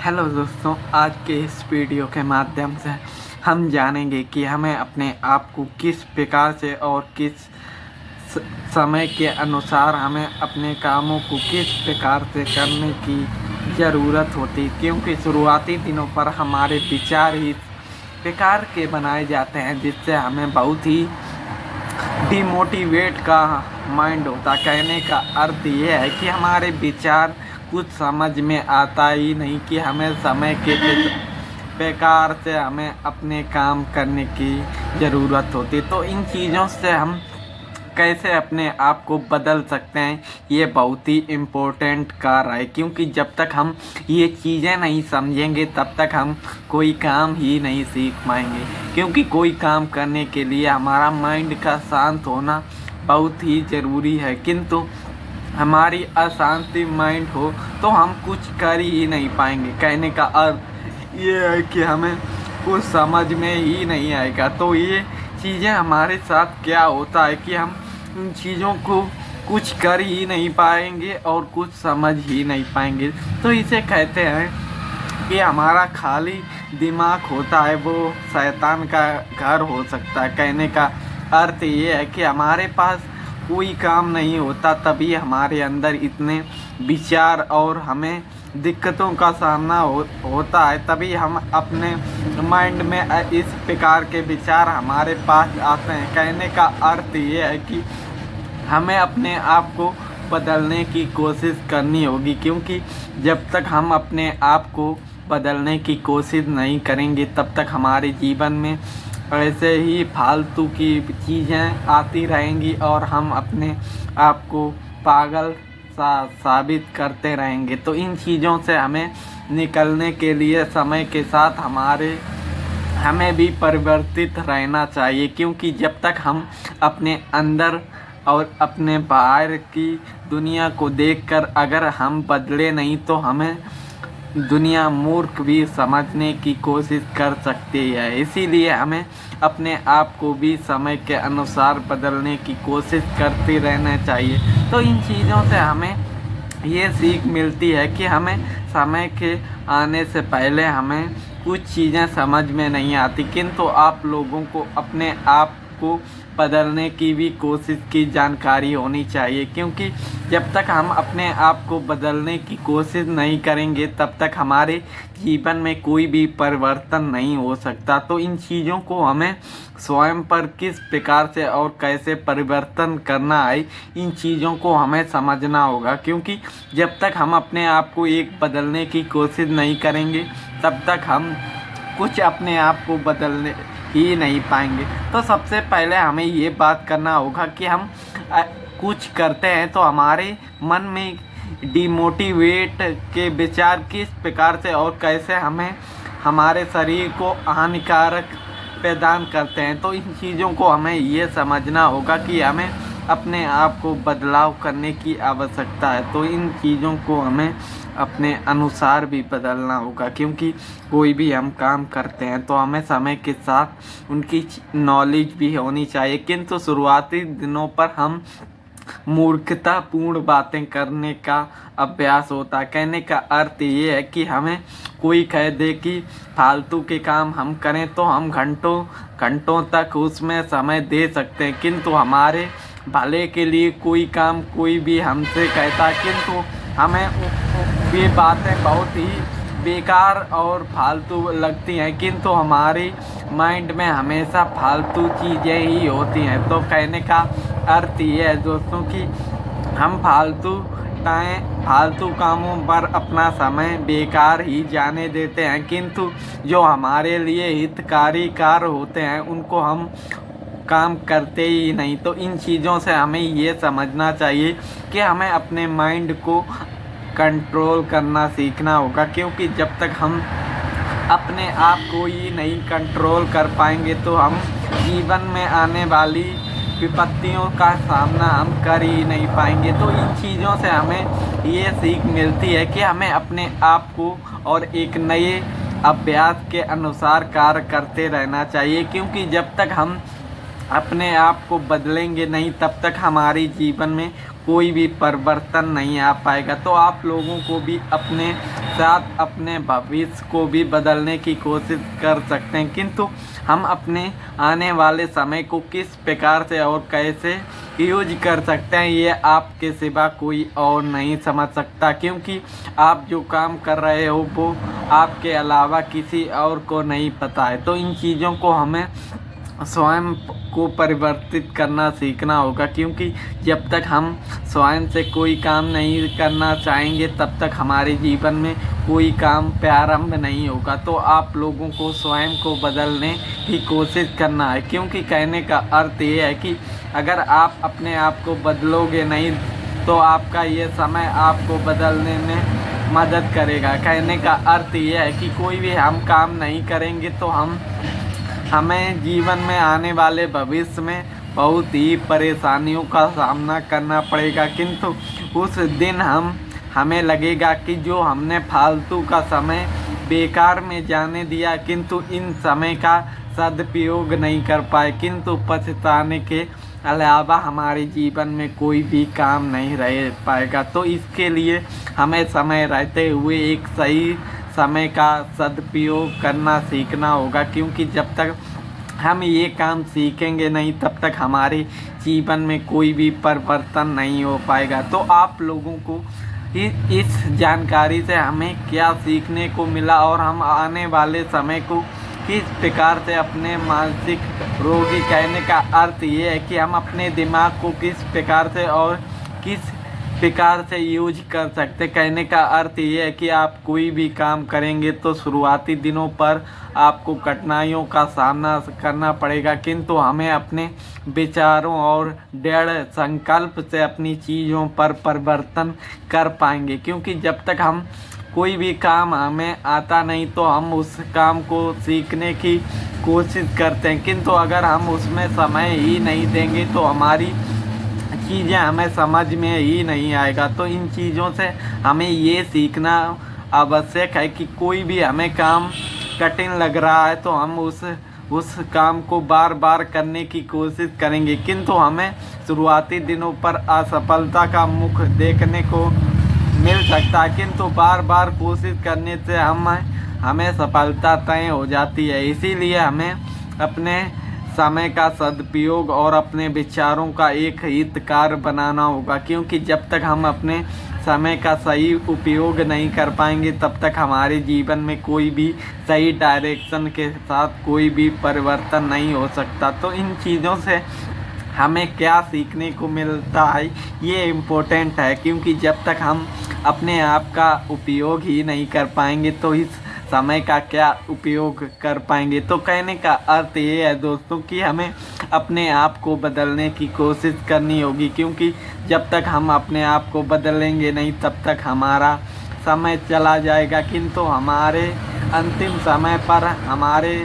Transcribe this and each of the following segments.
Hello दोस्तों, आज के इस वीडियो के माध्यम से हम जानेंगे कि हमें अपने आप को किस प्रकार से और किस समय के अनुसार हमें अपने कामों को किस प्रकार से करने की ज़रूरत होती, क्योंकि शुरुआती दिनों पर हमारे विचार ही प्रकार के बनाए जाते हैं जिससे हमें बहुत ही डिमोटिवेट का माइंड होता। कहने का अर्थ ये है कि हमारे विचार कुछ समझ में आता ही नहीं कि हमें समय के प्रकार से हमें अपने काम करने की ज़रूरत होती। तो इन चीज़ों से हम कैसे अपने आप को बदल सकते हैं, ये बहुत ही इम्पोर्टेंट कार्य है, क्योंकि जब तक हम ये चीज़ें नहीं समझेंगे तब तक हम कोई काम ही नहीं सीख पाएंगे। क्योंकि कोई काम करने के लिए हमारा माइंड का शांत होना बहुत ही ज़रूरी है, किंतु हमारी अशांति माइंड हो तो हम कुछ कर ही नहीं पाएंगे। कहने का अर्थ ये है कि हमें कुछ समझ में ही नहीं आएगा। तो ये चीज़ें हमारे साथ क्या होता है कि हम इन चीज़ों को कुछ कर ही नहीं पाएंगे और कुछ समझ ही नहीं पाएंगे। तो इसे कहते हैं कि हमारा खाली दिमाग होता है वो शैतान का घर हो सकता है। कहने का अर्थ ये है कि हमारे पास कोई काम नहीं होता, तभी हमारे अंदर इतने विचार और हमें दिक्कतों का सामना होता है, तभी हम अपने माइंड में इस प्रकार के विचार हमारे पास आते हैं। कहने का अर्थ ये है कि हमें अपने आप को बदलने की कोशिश करनी होगी, क्योंकि जब तक हम अपने आप को बदलने की कोशिश नहीं करेंगे तब तक हमारे जीवन में ऐसे ही फालतू की चीज़ें आती रहेंगी और हम अपने आप को पागल साबित करते रहेंगे। तो इन चीज़ों से हमें निकलने के लिए समय के साथ हमें भी परिवर्तित रहना चाहिए, क्योंकि जब तक हम अपने अंदर और अपने बाहर की दुनिया को देखकर अगर हम बदले नहीं तो हमें दुनिया मूर्ख भी समझने की कोशिश कर सकती है। इसीलिए हमें अपने आप को भी समय के अनुसार बदलने की कोशिश करते रहना चाहिए। तो इन चीज़ों से हमें ये सीख मिलती है कि हमें समय के आने से पहले हमें कुछ चीज़ें समझ में नहीं आती, किंतु आप लोगों को अपने आप को बदलने की भी कोशिश की जानकारी होनी चाहिए, क्योंकि जब तक हम अपने आप को बदलने की कोशिश नहीं करेंगे तब तक हमारे जीवन में कोई भी परिवर्तन नहीं हो सकता। तो इन चीज़ों को हमें स्वयं पर किस प्रकार से और कैसे परिवर्तन करना है, इन चीज़ों को हमें समझना होगा, क्योंकि जब तक हम अपने आप को एक बदलने की कोशिश नहीं करेंगे तब तक हम कुछ अपने आप को बदलने ही नहीं पाएंगे। तो सबसे पहले हमें ये बात करना होगा कि हम कुछ करते हैं तो हमारे मन में डिमोटिवेट के विचार किस प्रकार से और कैसे हमें हमारे शरीर को हानिकारक प्रदान करते हैं। तो इन चीज़ों को हमें ये समझना होगा कि हमें अपने आप को बदलाव करने की आवश्यकता है। तो इन चीज़ों को हमें अपने अनुसार भी बदलना होगा, क्योंकि कोई भी हम काम करते हैं तो हमें समय के साथ उनकी नॉलेज भी होनी चाहिए। किंतु शुरुआती दिनों पर हम मूर्खतापूर्ण बातें करने का अभ्यास होता है। कहने का अर्थ ये है कि हमें कोई कह दे कि फालतू के काम हम करें तो हम घंटों घंटों तक उसमें समय दे सकते हैं, किंतु हमारे भले के लिए कोई काम कोई भी हमसे कहता, किंतु हमें ये बातें बहुत ही बेकार और फालतू लगती हैं, किंतु हमारी माइंड में हमेशा फालतू चीज़ें ही होती हैं। तो कहने का अर्थ ये है दोस्तों कि हम फालतू कामों पर अपना समय बेकार ही जाने देते हैं, किंतु जो हमारे लिए हितकारी कार्य होते हैं उनको हम काम करते ही नहीं। तो इन चीज़ों से हमें ये समझना चाहिए कि हमें अपने माइंड को कंट्रोल करना सीखना होगा, क्योंकि जब तक हम अपने आप को ही नहीं कंट्रोल कर पाएंगे तो हम जीवन में आने वाली विपत्तियों का सामना हम कर ही नहीं पाएंगे। तो इन चीज़ों से हमें ये सीख मिलती है कि हमें अपने आप को और एक नए अभ्यास के अनुसार कार्य करते रहना चाहिए, क्योंकि जब तक हम अपने आप को बदलेंगे नहीं तब तक हमारे जीवन में कोई भी परिवर्तन नहीं आ पाएगा। तो आप लोगों को भी अपने साथ अपने भविष्य को भी बदलने की कोशिश कर सकते हैं, किंतु हम अपने आने वाले समय को किस प्रकार से और कैसे यूज कर सकते हैं ये आपके सिवा कोई और नहीं समझ सकता, क्योंकि आप जो काम कर रहे हो वो आपके अलावा किसी और को नहीं पता है। तो इन चीज़ों को हमें स्वयं को परिवर्तित करना सीखना होगा, क्योंकि जब तक हम स्वयं से कोई काम नहीं करना चाहेंगे तब तक हमारे जीवन में कोई काम प्रारंभ नहीं होगा। तो आप लोगों को स्वयं को बदलने की कोशिश करना है, क्योंकि कहने का अर्थ ये है कि अगर आप अपने आप को बदलोगे नहीं तो आपका ये समय आपको बदलने में मदद करेगा। कहने का अर्थ ये है कि कोई भी हम काम नहीं करेंगे तो हमें जीवन में आने वाले भविष्य में बहुत ही परेशानियों का सामना करना पड़ेगा, किंतु उस दिन हमें लगेगा कि जो हमने फालतू का समय बेकार में जाने दिया, किंतु इन समय का सदुपयोग नहीं कर पाए, किंतु पछताने के अलावा हमारे जीवन में कोई भी काम नहीं रह पाएगा। तो इसके लिए हमें समय रहते हुए एक सही समय का सदुपयोग करना सीखना होगा, क्योंकि जब तक हम ये काम सीखेंगे नहीं तब तक हमारे जीवन में कोई भी परिवर्तन नहीं हो पाएगा। तो आप लोगों को इस जानकारी से हमें क्या सीखने को मिला और हम आने वाले समय को किस प्रकार से अपने मानसिक रोगी, कहने का अर्थ ये है कि हम अपने दिमाग को किस प्रकार से और किस प्रकार से यूज कर सकते। कहने का अर्थ ये है कि आप कोई भी काम करेंगे तो शुरुआती दिनों पर आपको कठिनाइयों का सामना करना पड़ेगा, किंतु हमें अपने विचारों और दृढ़ संकल्प से अपनी चीज़ों पर परिवर्तन कर पाएंगे। क्योंकि जब तक हम कोई भी काम हमें आता नहीं तो हम उस काम को सीखने की कोशिश करते हैं, किंतु अगर हम उसमें समय ही नहीं देंगे तो हमारी चीज़ें हमें समझ में ही नहीं आएगा। तो इन चीज़ों से हमें ये सीखना आवश्यक है कि कोई भी हमें काम कठिन लग रहा है तो हम उस काम को बार बार करने की कोशिश करेंगे, किंतु हमें शुरुआती दिनों पर असफलता का मुख देखने को मिल सकता है, किंतु बार बार कोशिश करने से हमें सफलता तय हो जाती है। इसीलिए हमें अपने समय का सदुपयोग और अपने विचारों का एक हितकार बनाना होगा, क्योंकि जब तक हम अपने समय का सही उपयोग नहीं कर पाएंगे तब तक हमारे जीवन में कोई भी सही डायरेक्शन के साथ कोई भी परिवर्तन नहीं हो सकता। तो इन चीज़ों से हमें क्या सीखने को मिलता है ये इम्पोर्टेंट है, क्योंकि जब तक हम अपने आप का उपयोग ही नहीं कर पाएंगे तो इस समय का क्या उपयोग कर पाएंगे। तो कहने का अर्थ ये है दोस्तों कि हमें अपने आप को बदलने की कोशिश करनी होगी, क्योंकि जब तक हम अपने आप को बदलेंगे नहीं तब तक हमारा समय चला जाएगा, किंतु हमारे अंतिम समय पर हमारे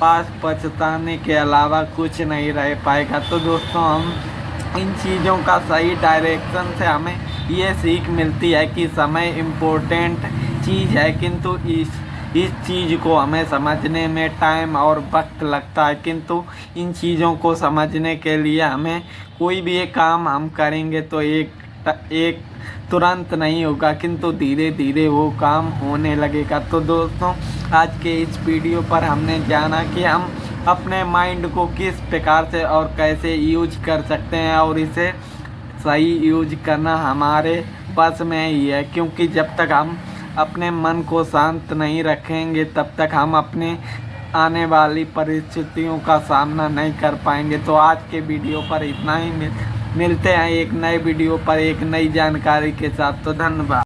पास पछताने के अलावा कुछ नहीं रह पाएगा। तो दोस्तों हम इन चीज़ों का सही डायरेक्शन से हमें ये सीख मिलती है कि समय इम्पोर्टेंट चीज़ है, किंतु इस चीज़ को हमें समझने में टाइम और वक्त लगता है, किंतु इन चीज़ों को समझने के लिए हमें कोई भी एक काम हम करेंगे तो एक तुरंत नहीं होगा, किंतु धीरे धीरे वो काम होने लगेगा। तो दोस्तों आज के इस वीडियो पर हमने जाना कि हम अपने माइंड को किस प्रकार से और कैसे यूज कर सकते हैं, और इसे सही यूज करना हमारे बस में ही है, क्योंकि जब तक हम अपने मन को शांत नहीं रखेंगे तब तक हम अपने आने वाली परिस्थितियों का सामना नहीं कर पाएंगे। तो आज के वीडियो पर इतना ही, मिलते हैं एक नए वीडियो पर एक नई जानकारी के साथ। तो धन्यवाद।